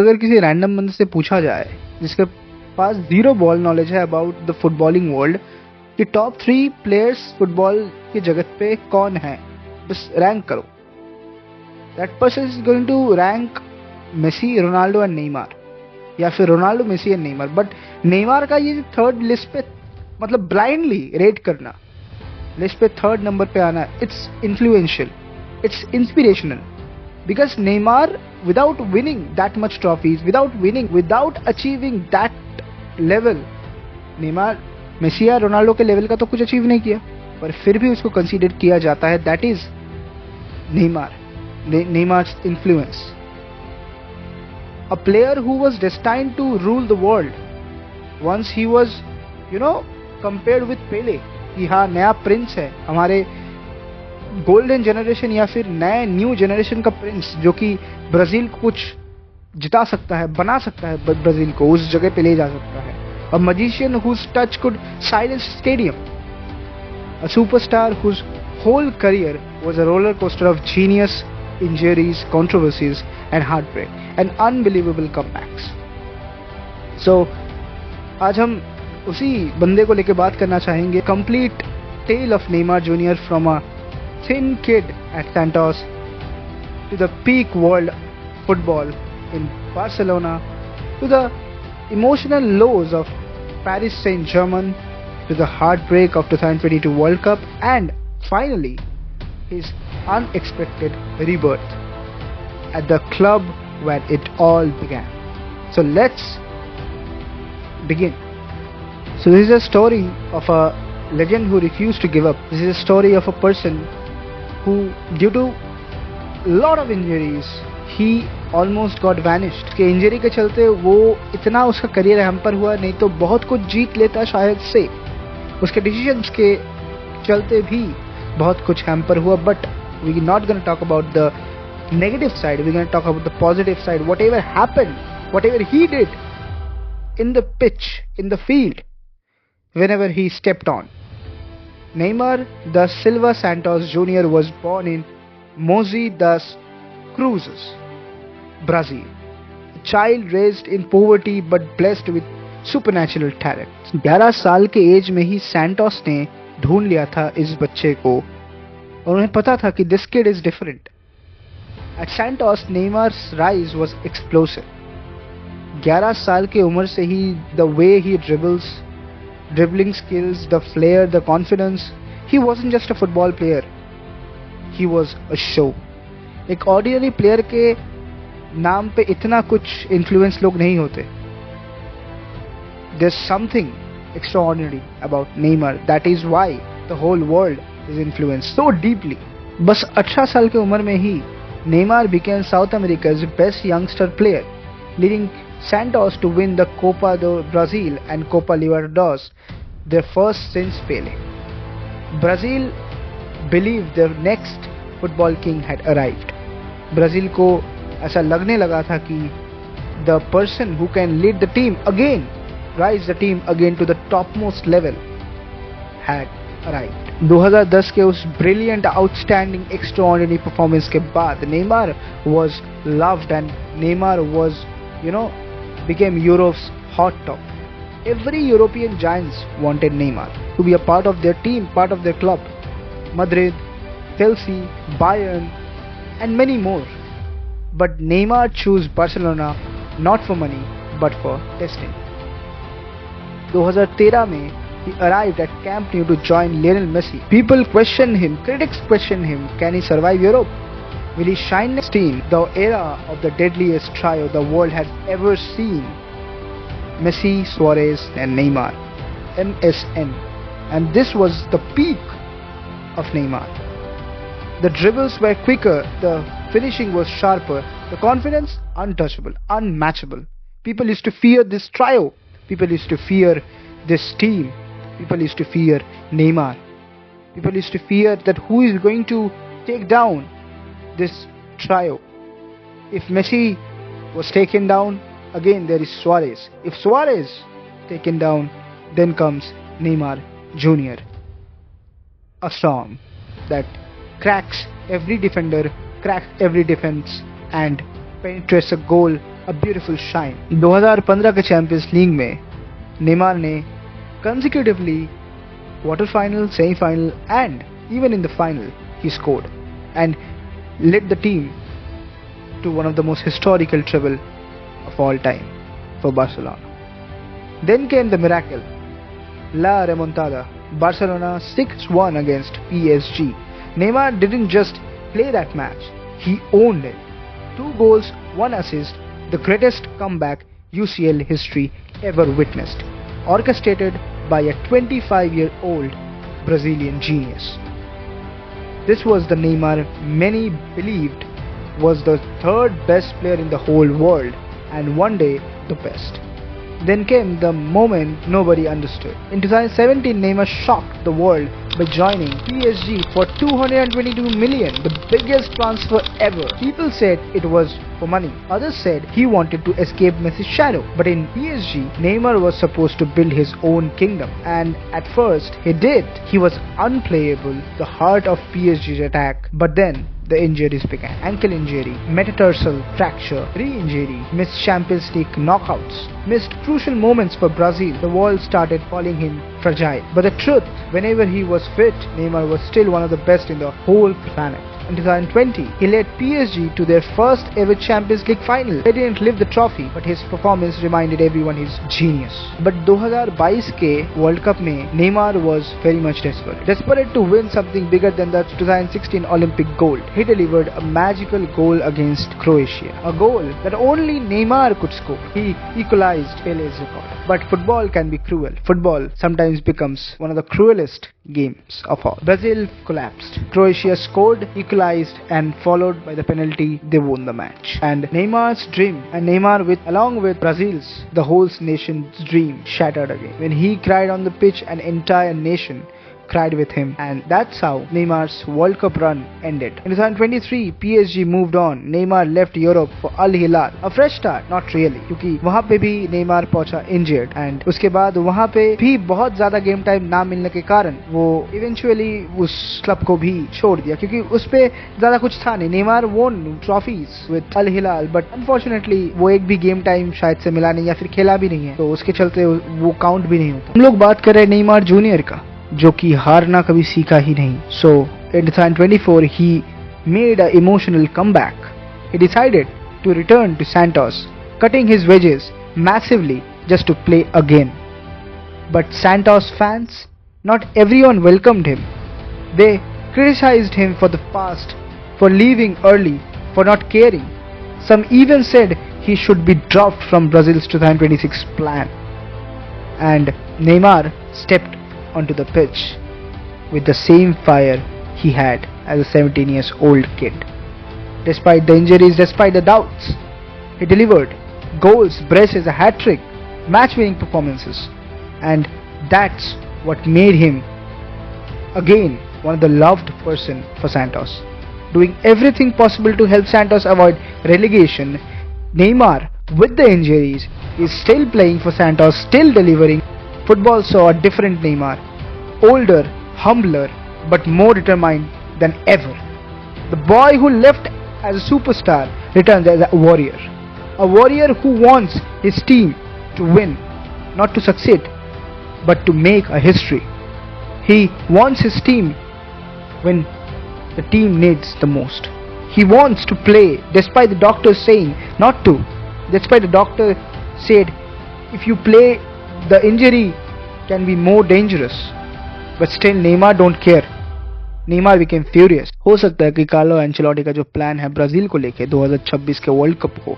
अगर किसी रैंडम बंदे से पूछा जाए जिसके पास जीरो बॉल नॉलेज है अबाउट द फुटबॉलिंग वर्ल्ड कि टॉप 3 प्लेयर्स फुटबॉल की जगत पे कौन है, बस रैंक करो, that person is going to rank Messi, Ronaldo and Neymar, या फिर Ronaldo, Messi and Neymar. But Neymar का ये थर्ड लिस्ट पे मतलब ब्लाइंडली रेट करना, लिस्ट पे थर्ड नंबर पे आना, it's influential, it's inspirational, because Neymar, without winning that much trophies, without achieving that level, Neymar Messi या रोनाल्डो के लेवल का तो कुछ अचीव नहीं किया, पर फिर भी उसको कंसीडर किया जाता है. That is Neymar's influence, a player who was destined to rule the world once he was compared with Pele, कि हाँ नया प्रिंस है, हमारे गोल्डन जनरेशन या फिर नए न्यू जनरेशन का प्रिंस जो कि ब्राजील को कुछ जिता सकता है, बना सकता है, ब्राजील को उस जगह पे ले जा सकता है. A magician whose touch could silence stadium, a superstar whose whole career was a roller coaster of genius, injuries, controversies and heartbreak and unbelievable comebacks. So आज हम उसी बंदे को लेके बात करना चाहेंगे. Complete tale of Neymar junior from a thin kid at Santos to the peak world football in Barcelona, to the emotional lows of Paris Saint-Germain, to the heartbreak of 2022 World Cup, and finally his unexpected rebirth at the club where it all began. So let's begin. So this is a story of a legend who refused to give up. This is a story of a person who, due to lot of injuries, he almost got vanished. के injury के चलते वो इतना उसका career hamper हुआ, नहीं तो बहुत कुछ जीत लेता शायद से. उसके डिसीजंस के चलते भी बहुत कुछ हैम्पर हुआ. But we not gonna talk about the negative side, we gonna talk about the positive side. Whatever happened, whatever he did in the pitch, in the field, whenever he stepped on. Neymar da Silva Santos Jr. was born in Mogi das Cruzes, Brazil. A child raised in poverty but blessed with supernatural talent. 11 साल के as में ही Santos ने ढूंढ लिया था इस बच्चे को और उन्हें पता था कि this kid is different. At Santos, Neymar's rise was explosive. 11 साल की उम्र से ही the way he dribbling skills, the flair, the confidence, he wasn't just a football player, he was a show. एक ऑर्डिनरी प्लेयर के नाम पे इतना कुछ इन्फ्लुएंस लोग नहीं होते. There's something extraordinary about Neymar. That is why the whole world is influenced so deeply. बस 18 साल की उम्र में ही Neymar became South America's best youngster player, leading Santos to win the Copa do Brazil and Copa Libertadores, their first since Pele. Brazil believed their next football king had arrived. Brazil को ऐसा लगने लगा था कि the person who can lead the team again, rise the team again to the topmost level, had arrived. 2010 के उस brilliant, outstanding, extraordinary performance के बाद Neymar was loved and Neymar was, became Europe's hot top. Every European giants wanted Neymar to be a part of their team, part of their club. Madrid, Chelsea, Bayern, and many more. But Neymar chose Barcelona not for money, but for destiny. 2013 में he arrived at Camp Nou to join Lionel Messi. People questioned him, critics questioned him. Can he survive Europe? Will he shine next team? The era of the deadliest trio the world has ever seen. Messi, Suarez and Neymar. MSN. And this was the peak of Neymar. The dribbles were quicker, the finishing was sharper, the confidence untouchable, unmatchable. People used to fear this trio. People used to fear this team. People used to fear Neymar. People used to fear that who is going to take down this trio. If Messi was taken down, again there is Suarez. If Suarez taken down, then comes Neymar Jr. A storm that cracks every defender, cracks every defense and penetrates a goal a beautiful shine. 2015 के champions league में Neymar ने consecutively quarter final, semi final and even in the final he scored and led the team to one of the most historical treble of all time for Barcelona. Then came the miracle, La Remontada, Barcelona 6-1 against PSG. Neymar didn't just play that match, he owned it. 2 goals, 1 assist, the greatest comeback UCL history ever witnessed, orchestrated by a 25-year-old Brazilian genius. This was the Neymar many believed was the 3rd best player in the whole world and one day the best. Then came the moment nobody understood. In 2017, Neymar shocked the world by joining PSG for 222 million, the biggest transfer ever. People said it was for money. Others said he wanted to escape Messi's shadow. But in PSG, Neymar was supposed to build his own kingdom. And at first, he did. He was unplayable, the heart of PSG's attack. But then, the injuries began. Ankle injury, metatarsal fracture, re-injury, missed Champions League knockouts, missed crucial moments for Brazil. The world started calling him fragile. But the truth, whenever he was fit, Neymar was still one of the best in the whole planet. In 2020, he led PSG to their first ever Champions League final. They didn't lift the trophy, but his performance reminded everyone he's genius. But 2022 के World Cup में Neymar was very much desperate to win something bigger than the 2016 Olympic gold. He delivered a magical goal against Croatia, a goal that only Neymar could score. He equalized Pele's record. But football can be cruel. Football sometimes becomes one of the cruelest games of all. Brazil collapsed. Croatia scored, equalized, and followed by the penalty, they won the match. And Neymar's dream, and Neymar along with Brazil's, the whole nation's dream shattered again. When he cried on the pitch, an entire nation cried with him, and that's how Neymar's World Cup run ended. In 2023, PSG moved on. Neymar left Europe for Al Hilal. A fresh start, not really, क्योंकि वहाँ पे भी Neymar पहुंचा injured, and उसके बाद वहाँ पे भी बहुत ज़्यादा गेम टाइम ना मिलने के कारण वो eventually उस क्लब को भी छोड़ दिया, क्योंकि उस पे ज़्यादा कुछ था नहीं. Neymar won trophies with Al Hilal, but unfortunately वो एक भी गेम टाइम शायद से मिला नहीं या फिर खेला भी नहीं है, तो उसके चलते वो काउंट भी नहीं होता. हम लोग बात कर रहे हैं नेमार जूनियर का, जो कि हारना कभी सीखा ही नहीं. So in 2024 he made an emotional comeback. He decided to return to Santos, cutting his wages massively just to play again. But Santos fans, not everyone welcomed him. They criticized him for the past, for leaving early, for not caring. Some even said he should be dropped from Brazil's 2026 plan. And Neymar stepped onto the pitch with the same fire he had as a 17-year-old kid. Despite the injuries, despite the doubts, he delivered goals, braces, a hat-trick, match-winning performances, and that's what made him again one of the loved person for Santos. Doing everything possible to help Santos avoid relegation, Neymar, with the injuries, is still playing for Santos, still delivering. Football saw a different Neymar, older, humbler, but more determined than ever. The boy who left as a superstar returns as a warrior who wants his team to win, not to succeed, but to make a history. He wants his team when the team needs the most. He wants to play despite the doctors saying not to. Despite the doctor said if you play the injury can be more dangerous. But still Neymar don't care. Neymar became furious. हो सकता है कि Carlo Ancelotti का जो plan है Brazil को लेके 2026 के वर्ल्ड कप को,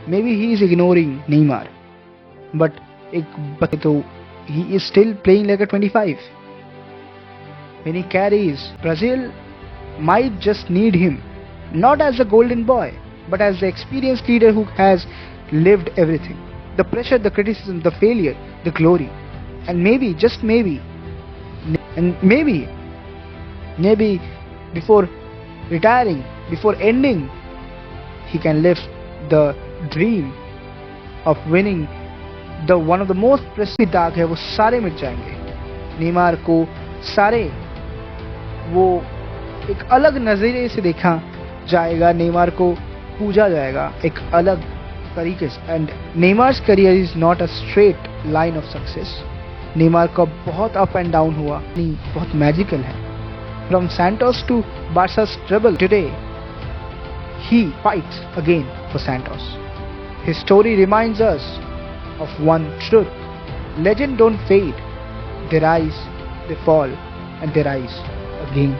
maybe he is ignoring Neymar, but एक बात तो he is still playing like a 25. When he carries, Brazil might just need him, not as a golden boy, but as the experienced leader who has lived everything. The pressure, the criticism, the failure, the glory. And maybe, just maybe, maybe before retiring, before ending, he can live the dream of winning the one of the most prestigious दाग है वो सारे मिट जाएंगे. Neymar को सारे वो एक अलग नजरिए से देखा जाएगा, नेमार को पूजा जाएगा एक अलग तरीके से। And Neymar's career is not a straight line of success. Neymar का बहुत अप एंड डाउन हुआ, नहीं बहुत मैजिकल है। From Santos to Barca's trouble, today he fights again for Santos. His story reminds us of one truth: legends don't fade, they rise, they fall, and they rise again.